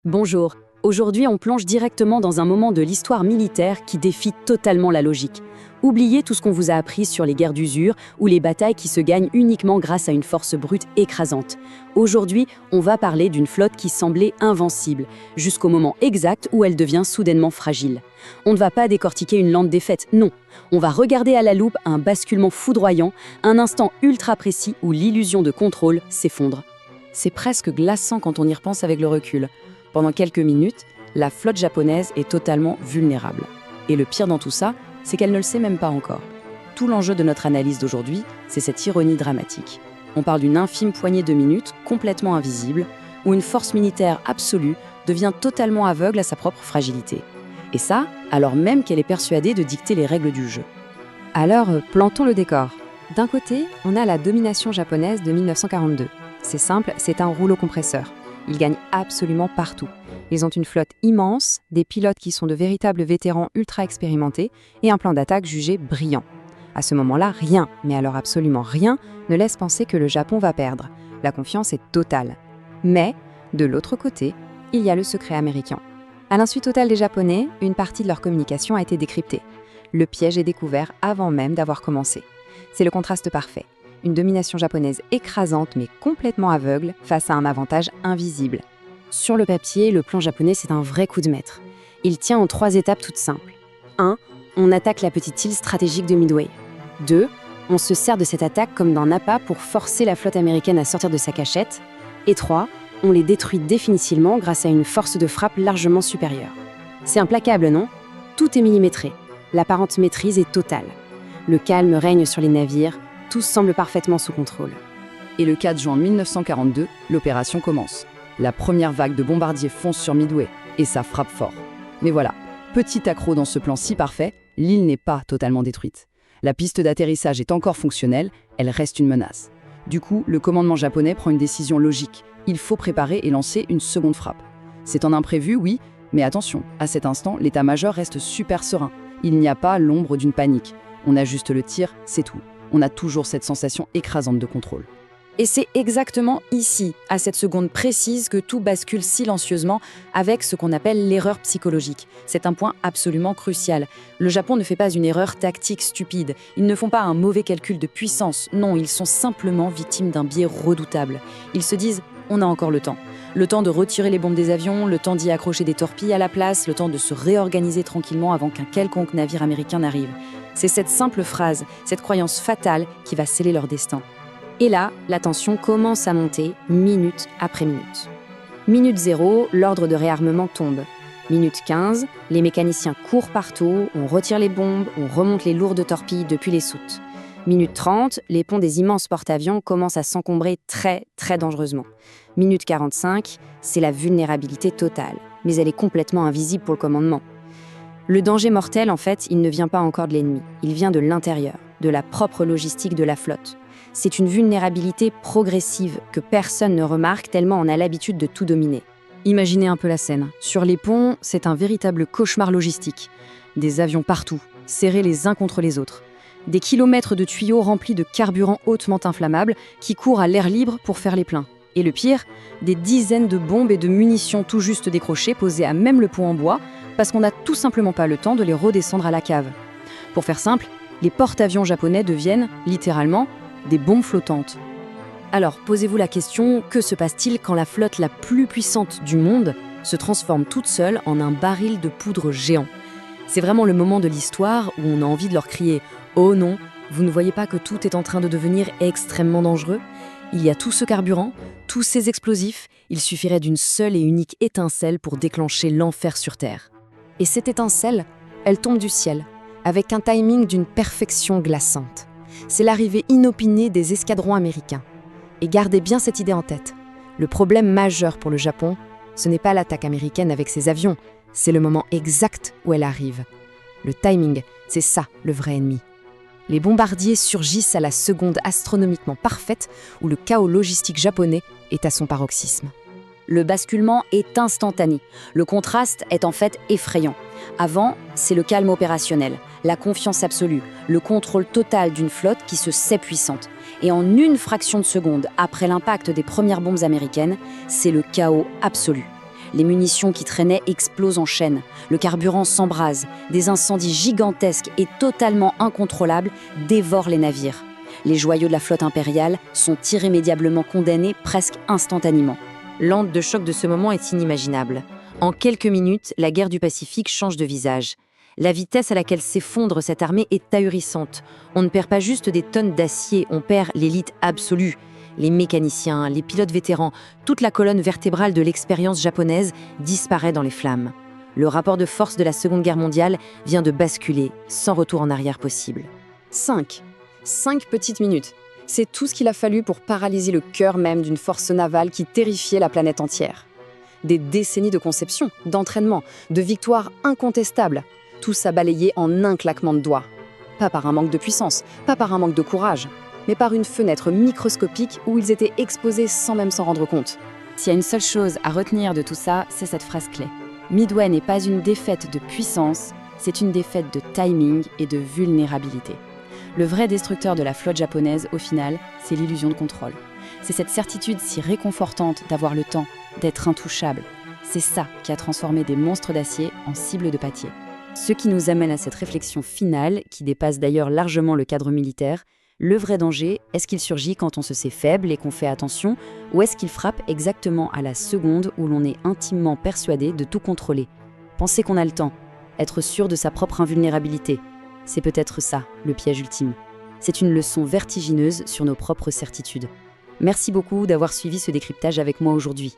Bonjour. Aujourd'hui, on plonge directement dans un moment de l'histoire militaire qui défie totalement la logique. Oubliez tout ce qu'on vous a appris sur les guerres d'usure ou les batailles qui se gagnent uniquement grâce à une force brute écrasante. Aujourd'hui, on va parler d'une flotte qui semblait invincible, jusqu'au moment exact où elle devient soudainement fragile. On ne va pas décortiquer une lente défaite, non. On va regarder à la loupe un basculement foudroyant, un instant ultra précis où l'illusion de contrôle s'effondre. C'est presque glaçant quand on y repense avec le recul. Pendant quelques minutes, la flotte japonaise est totalement vulnérable. Et le pire dans tout ça, c'est qu'elle ne le sait même pas encore. Tout l'enjeu de notre analyse d'aujourd'hui, c'est cette ironie dramatique. On parle d'une infime poignée de minutes, complètement invisible, où une force militaire absolue devient totalement aveugle à sa propre fragilité. Et ça, alors même qu'elle est persuadée de dicter les règles du jeu. Alors, plantons le décor. D'un côté, on a la domination japonaise de 1942. C'est simple, c'est un rouleau compresseur. Ils gagnent absolument partout. Ils ont une flotte immense, des pilotes qui sont de véritables vétérans ultra expérimentés et un plan d'attaque jugé brillant. À ce moment-là, rien, mais alors absolument rien, ne laisse penser que le Japon va perdre. La confiance est totale. Mais, de l'autre côté, il y a le secret américain. À l'insu totale des Japonais, une partie de leur communication a été décryptée. Le piège est découvert avant même d'avoir commencé. C'est le contraste parfait. Une domination japonaise écrasante mais complètement aveugle face à un avantage invisible. Sur le papier, le plan japonais, c'est un vrai coup de maître. Il tient en 3 étapes toutes simples. 1. On attaque la petite île stratégique de Midway. 2. On se sert de cette attaque comme d'un appât pour forcer la flotte américaine à sortir de sa cachette. Et 3. On les détruit définitivement grâce à une force de frappe largement supérieure. C'est implacable, non ? Tout est millimétré. L'apparente maîtrise est totale. Le calme règne sur les navires. Tout semble parfaitement sous contrôle. Et le 4 juin 1942, l'opération commence. La première vague de bombardiers fonce sur Midway, et ça frappe fort. Mais voilà, petit accroc dans ce plan si parfait, l'île n'est pas totalement détruite. La piste d'atterrissage est encore fonctionnelle, elle reste une menace. Du coup, le commandement japonais prend une décision logique. Il faut préparer et lancer une seconde frappe. C'est un imprévu, oui, mais attention, à cet instant, l'état-major reste super serein. Il n'y a pas l'ombre d'une panique. On ajuste le tir, c'est tout. On a toujours cette sensation écrasante de contrôle. Et c'est exactement ici, à cette seconde précise, que tout bascule silencieusement avec ce qu'on appelle l'erreur psychologique. C'est un point absolument crucial. Le Japon ne fait pas une erreur tactique stupide. Ils ne font pas un mauvais calcul de puissance. Non, ils sont simplement victimes d'un biais redoutable. Ils se disent « on a encore le temps ». Le temps de retirer les bombes des avions, le temps d'y accrocher des torpilles à la place, le temps de se réorganiser tranquillement avant qu'un quelconque navire américain n'arrive. C'est cette simple phrase, cette croyance fatale qui va sceller leur destin. Et là, la tension commence à monter, minute après minute. Minute 0, l'ordre de réarmement tombe. Minute 15, les mécaniciens courent partout, on retire les bombes, on remonte les lourdes torpilles depuis les soutes. Minute 30, les ponts des immenses porte-avions commencent à s'encombrer très, très dangereusement. Minute 45, c'est la vulnérabilité totale, mais elle est complètement invisible pour le commandement. Le danger mortel, en fait, il ne vient pas encore de l'ennemi, il vient de l'intérieur, de la propre logistique de la flotte. C'est une vulnérabilité progressive que personne ne remarque tellement on a l'habitude de tout dominer. Imaginez un peu la scène. Sur les ponts, c'est un véritable cauchemar logistique. Des avions partout, serrés les uns contre les autres. Des kilomètres de tuyaux remplis de carburant hautement inflammable qui courent à l'air libre pour faire les pleins. Et le pire, des dizaines de bombes et de munitions tout juste décrochées posées à même le pont en bois parce qu'on n'a tout simplement pas le temps de les redescendre à la cave. Pour faire simple, les porte-avions japonais deviennent, littéralement, des bombes flottantes. Alors, posez-vous la question, que se passe-t-il quand la flotte la plus puissante du monde se transforme toute seule en un baril de poudre géant ? C'est vraiment le moment de l'histoire où on a envie de leur crier « Oh non, vous ne voyez pas que tout est en train de devenir extrêmement dangereux ? Il y a tout ce carburant, tous ces explosifs, il suffirait d'une seule et unique étincelle pour déclencher l'enfer sur Terre. » Et cette étincelle, elle tombe du ciel, avec un timing d'une perfection glaçante. C'est l'arrivée inopinée des escadrons américains. Et gardez bien cette idée en tête. Le problème majeur pour le Japon, ce n'est pas l'attaque américaine avec ses avions, c'est le moment exact où elle arrive. Le timing, c'est ça le vrai ennemi. Les bombardiers surgissent à la seconde astronomiquement parfaite où le chaos logistique japonais est à son paroxysme. Le basculement est instantané. Le contraste est en fait effrayant. Avant, c'est le calme opérationnel, la confiance absolue, le contrôle total d'une flotte qui se sait puissante. Et en une fraction de seconde, après l'impact des premières bombes américaines, c'est le chaos absolu. Les munitions qui traînaient explosent en chaîne, le carburant s'embrase, des incendies gigantesques et totalement incontrôlables dévorent les navires. Les joyaux de la flotte impériale sont irrémédiablement condamnés presque instantanément. L'onde de choc de ce moment est inimaginable. En quelques minutes, la guerre du Pacifique change de visage. La vitesse à laquelle s'effondre cette armée est ahurissante. On ne perd pas juste des tonnes d'acier, on perd l'élite absolue. Les mécaniciens, les pilotes vétérans, toute la colonne vertébrale de l'expérience japonaise disparaît dans les flammes. Le rapport de force de la Seconde Guerre mondiale vient de basculer, sans retour en arrière possible. 5 petites minutes. C'est tout ce qu'il a fallu pour paralyser le cœur même d'une force navale qui terrifiait la planète entière. Des décennies de conception, d'entraînement, de victoires incontestables. Tout ça balayé en un claquement de doigts. Pas par un manque de puissance, pas par un manque de courage, mais par une fenêtre microscopique où ils étaient exposés sans même s'en rendre compte. S'il y a une seule chose à retenir de tout ça, c'est cette phrase clé. Midway n'est pas une défaite de puissance, c'est une défaite de timing et de vulnérabilité. Le vrai destructeur de la flotte japonaise, au final, c'est l'illusion de contrôle. C'est cette certitude si réconfortante d'avoir le temps, d'être intouchable. C'est ça qui a transformé des monstres d'acier en cibles de pâtier. Ce qui nous amène à cette réflexion finale, qui dépasse d'ailleurs largement le cadre militaire. Le vrai danger, est-ce qu'il surgit quand on se sait faible et qu'on fait attention, ou est-ce qu'il frappe exactement à la seconde où l'on est intimement persuadé de tout contrôler? Penser qu'on a le temps, être sûr de sa propre invulnérabilité, c'est peut-être ça, le piège ultime. C'est une leçon vertigineuse sur nos propres certitudes. Merci beaucoup d'avoir suivi ce décryptage avec moi aujourd'hui.